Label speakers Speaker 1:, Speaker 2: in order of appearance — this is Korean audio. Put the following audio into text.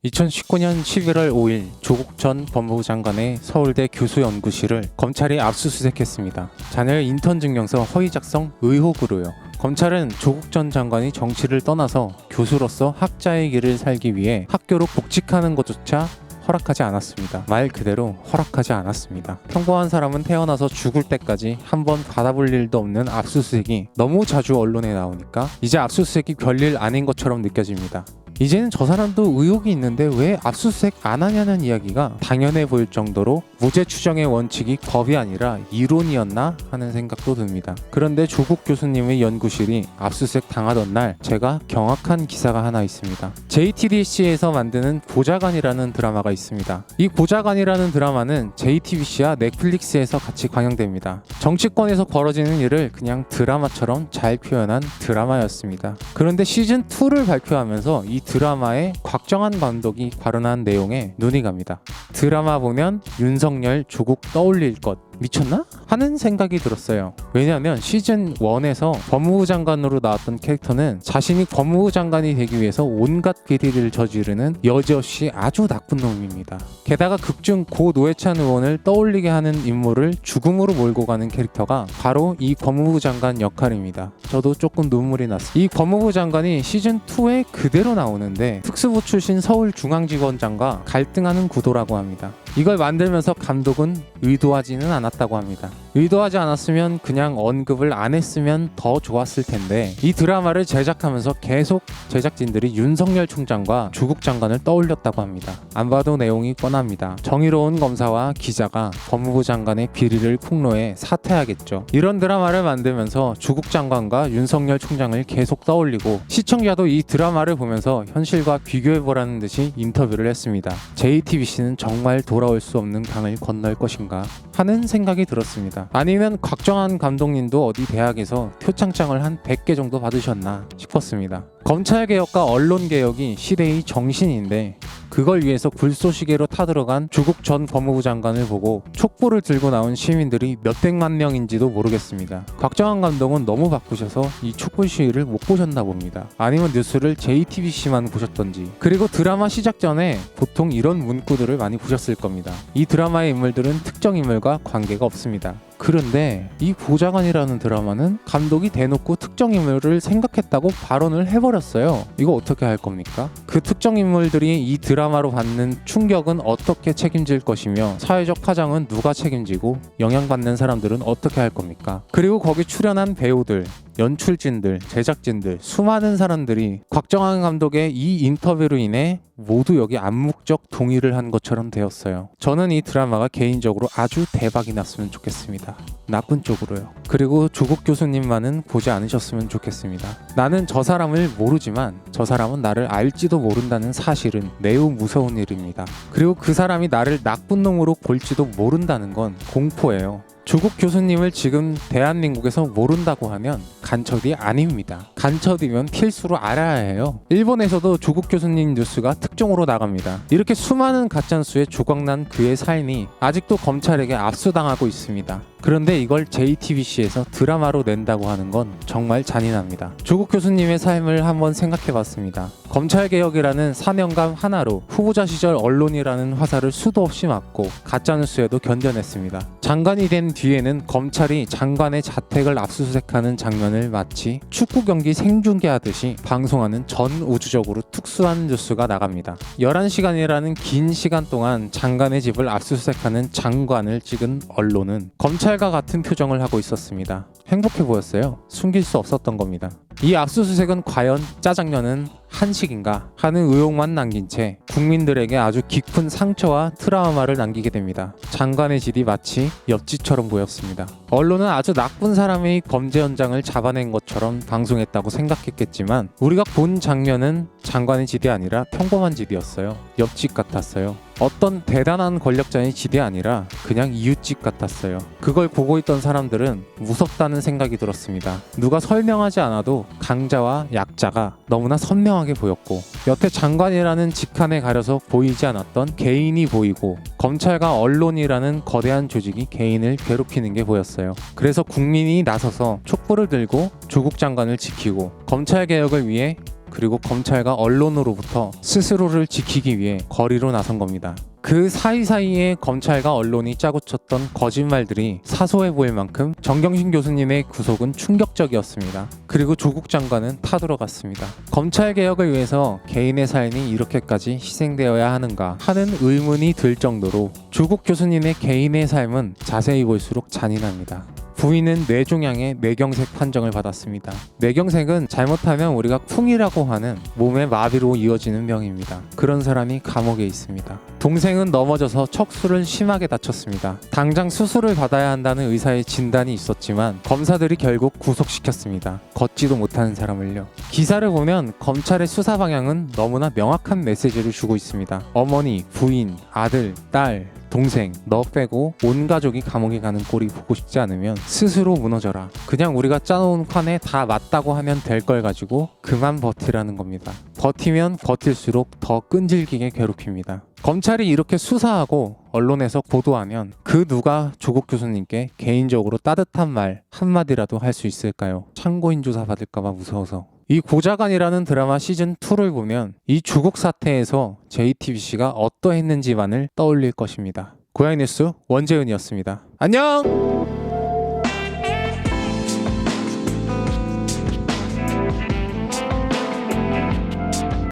Speaker 1: 2019년 11월 5일 조국 전 법무부 장관의 서울대 교수연구실을 검찰이 압수수색했습니다. 자녀의 인턴 증명서 허위 작성 의혹으로요. 검찰은 조국 전 장관이 정치를 떠나서 교수로서 학자의 길을 살기 위해 학교로 복직하는 것조차 허락하지 않았습니다. 말 그대로 허락하지 않았습니다. 평범한 사람은 태어나서 죽을 때까지 한번 받아볼 일도 없는 압수수색이 너무 자주 언론에 나오니까 이제 압수수색이 별일 아닌 것처럼 느껴집니다. 이제는 저 사람도 의혹이 있는데 왜 압수수색 안 하냐는 이야기가 당연해 보일 정도로 무죄 추정의 원칙이 법이 아니라 이론이었나 하는 생각도 듭니다. 그런데 조국 교수님의 연구실이 압수수색 당하던 날 제가 경악한 기사가 하나 있습니다. JTBC에서 만드는 보좌관이라는 드라마가 있습니다. 이 보좌관이라는 드라마는 JTBC와 넷플릭스에서 같이 방영됩니다. 정치권에서 벌어지는 일을 그냥 드라마처럼 잘 표현한 드라마였습니다. 그런데 시즌2를 발표하면서 이 드라마에 곽정한 감독이 발언한 내용에 눈이 갑니다. 드라마 보면 윤석열, 조국 떠올릴 것 미쳤나? 하는 생각이 들었어요. 왜냐하면 시즌 1에서 법무부 장관으로 나왔던 캐릭터는 자신이 법무부 장관이 되기 위해서 온갖 비리를 저지르는 여지없이 아주 나쁜 놈입니다. 게다가 극중 고 노회찬 의원을 떠올리게 하는 인물을 죽음으로 몰고 가는 캐릭터가 바로 이 법무부 장관 역할입니다. 저도 조금 눈물이 났어요. 이 법무부 장관이 시즌 2에 그대로 나오는데 특수부 출신 서울중앙지검장과 갈등하는 구도라고 합니다. 이걸 만들면서 감독은 의도하지는 않았다고 합니다. 의도하지 않았으면 그냥 언급을 안 했으면 더 좋았을 텐데 이 드라마를 제작하면서 계속 제작진들이 윤석열 총장과 조국 장관을 떠올렸다고 합니다. 안 봐도 내용이 뻔합니다. 정의로운 검사와 기자가 법무부 장관의 비리를 폭로해 사퇴하겠죠. 이런 드라마를 만들면서 조국 장관과 윤석열 총장을 계속 떠올리고 시청자도 이 드라마를 보면서 현실과 비교해보라는 듯이 인터뷰를 했습니다. JTBC는 정말 돌아올 수 없는 강을 건널 것인가 하는 생각이 들었습니다. 아니면 곽정한 감독님도 어디 대학에서 표창장을 한 100개 정도 받으셨나 싶었습니다. 검찰개혁과 언론개혁이 시대의 정신인데 그걸 위해서 불쏘시개로 타들어간 조국 전 법무부 장관을 보고 촛불을 들고 나온 시민들이 몇백만 명인지도 모르겠습니다. 곽정한 감독은 너무 바쁘셔서 이 촛불 시위를 못 보셨나 봅니다. 아니면 뉴스를 JTBC만 보셨던지. 그리고 드라마 시작 전에 보통 이런 문구들을 많이 보셨을 겁니다. 이 드라마의 인물들은 특정 인물과 관계가 없습니다. 그런데 이 보좌관이라는 드라마는 감독이 대놓고 특정 인물을 생각했다고 발언을 해버렸어요. 이거 어떻게 할 겁니까? 그 특정 인물들이 이 드라마로 받는 충격은 어떻게 책임질 것이며 사회적 파장은 누가 책임지고 영향받는 사람들은 어떻게 할 겁니까? 그리고 거기 출연한 배우들, 연출진들, 제작진들, 수많은 사람들이 곽정한 감독의 이 인터뷰로 인해 모두 여기 암묵적 동의를 한 것처럼 되었어요. 저는 이 드라마가 개인적으로 아주 대박이 났으면 좋겠습니다. 나쁜 쪽으로요. 그리고 조국 교수님만은 보지 않으셨으면 좋겠습니다. 나는 저 사람을 모르지만 저 사람은 나를 알지도 모른다는 사실은 매우 무서운 일입니다. 그리고 그 사람이 나를 나쁜 놈으로 볼지도 모른다는 건 공포예요. 조국 교수님을 지금 대한민국에서 모른다고 하면 간첩이 아닙니다. 간첩이면 필수로 알아야 해요. 일본에서도 조국 교수님 뉴스가 특종으로 나갑니다. 이렇게 수많은 가짜뉴스에 조각난 그의 삶이 아직도 검찰에게 압수당하고 있습니다. 그런데 이걸 JTBC에서 드라마로 낸다고 하는 건 정말 잔인합니다. 조국 교수님의 삶을 한번 생각해봤습니다. 검찰개혁이라는 사명감 하나로 후보자 시절 언론이라는 화살을 수도 없이 맞고 가짜뉴스에도 견뎌냈습니다. 장관이 된 뒤에는 검찰이 장관의 자택을 압수수색하는 장면을 마치 축구 경기 생중계하듯이 방송하는 전 우주적으로 특수한 뉴스가 나갑니다. 11시간이라는 긴 시간 동안 장관의 집을 압수수색하는 장관을 찍은 언론은 검찰과 같은 표정을 하고 있었습니다. 행복해 보였어요. 숨길 수 없었던 겁니다. 이 압수수색은 과연 짜장면은 한식인가 하는 의혹만 남긴 채 국민들에게 아주 깊은 상처와 트라우마를 남기게 됩니다. 장관의 집이 마치 옆집처럼 보였습니다. 언론은 아주 나쁜 사람의 범죄 현장을 잡아낸 것처럼 방송했다고 생각했겠지만 우리가 본 장면은 장관의 집이 아니라 평범한 집이었어요. 옆집 같았어요. 어떤 대단한 권력자의 집이 아니라 그냥 이웃집 같았어요. 그걸 보고 있던 사람들은 무섭다는 생각이 들었습니다. 누가 설명하지 않아도 강자와 약자가 너무나 선명하게 보였고 여태 장관이라는 직함에 가려서 보이지 않았던 개인이 보이고 검찰과 언론이라는 거대한 조직이 개인을 괴롭히는 게 보였어요. 그래서 국민이 나서서 촛불을 들고 조국 장관을 지키고 검찰개혁을 위해 그리고 검찰과 언론으로부터 스스로를 지키기 위해 거리로 나선 겁니다. 그 사이사이에 검찰과 언론이 짜고 쳤던 거짓말들이 사소해 보일 만큼 정경심 교수님의 구속은 충격적이었습니다. 그리고 조국 장관은 타들어갔습니다. 검찰 개혁을 위해서 개인의 삶이 이렇게까지 희생되어야 하는가 하는 의문이 들 정도로 조국 교수님의 개인의 삶은 자세히 볼수록 잔인합니다. 부인은 뇌종양의 뇌경색 판정을 받았습니다. 뇌경색은 잘못하면 우리가 쿵이라고 하는 몸의 마비로 이어지는 병입니다. 그런 사람이 감옥에 있습니다. 동생은 넘어져서 척수를 심하게 다쳤습니다. 당장 수술을 받아야 한다는 의사의 진단이 있었지만 검사들이 결국 구속시켰습니다. 걷지도 못하는 사람을요. 기사를 보면 검찰의 수사 방향은 너무나 명확한 메시지를 주고 있습니다. 어머니, 부인, 아들, 딸, 동생, 너 빼고 온 가족이 감옥에 가는 꼴이 보고 싶지 않으면 스스로 무너져라. 그냥 우리가 짜놓은 판에 다 맞다고 하면 될 걸 가지고 그만 버티라는 겁니다. 버티면 버틸수록 더 끈질기게 괴롭힙니다. 검찰이 이렇게 수사하고 언론에서 보도하면 그 누가 조국 교수님께 개인적으로 따뜻한 말 한마디라도 할 수 있을까요? 참고인 조사 받을까봐 무서워서. 이 고자간이라는 드라마 시즌2를 보면 이 조국 사태에서 JTBC가 어떠했는지만을 떠올릴 것입니다. 고양이 뉴스 원재은이었습니다. 안녕!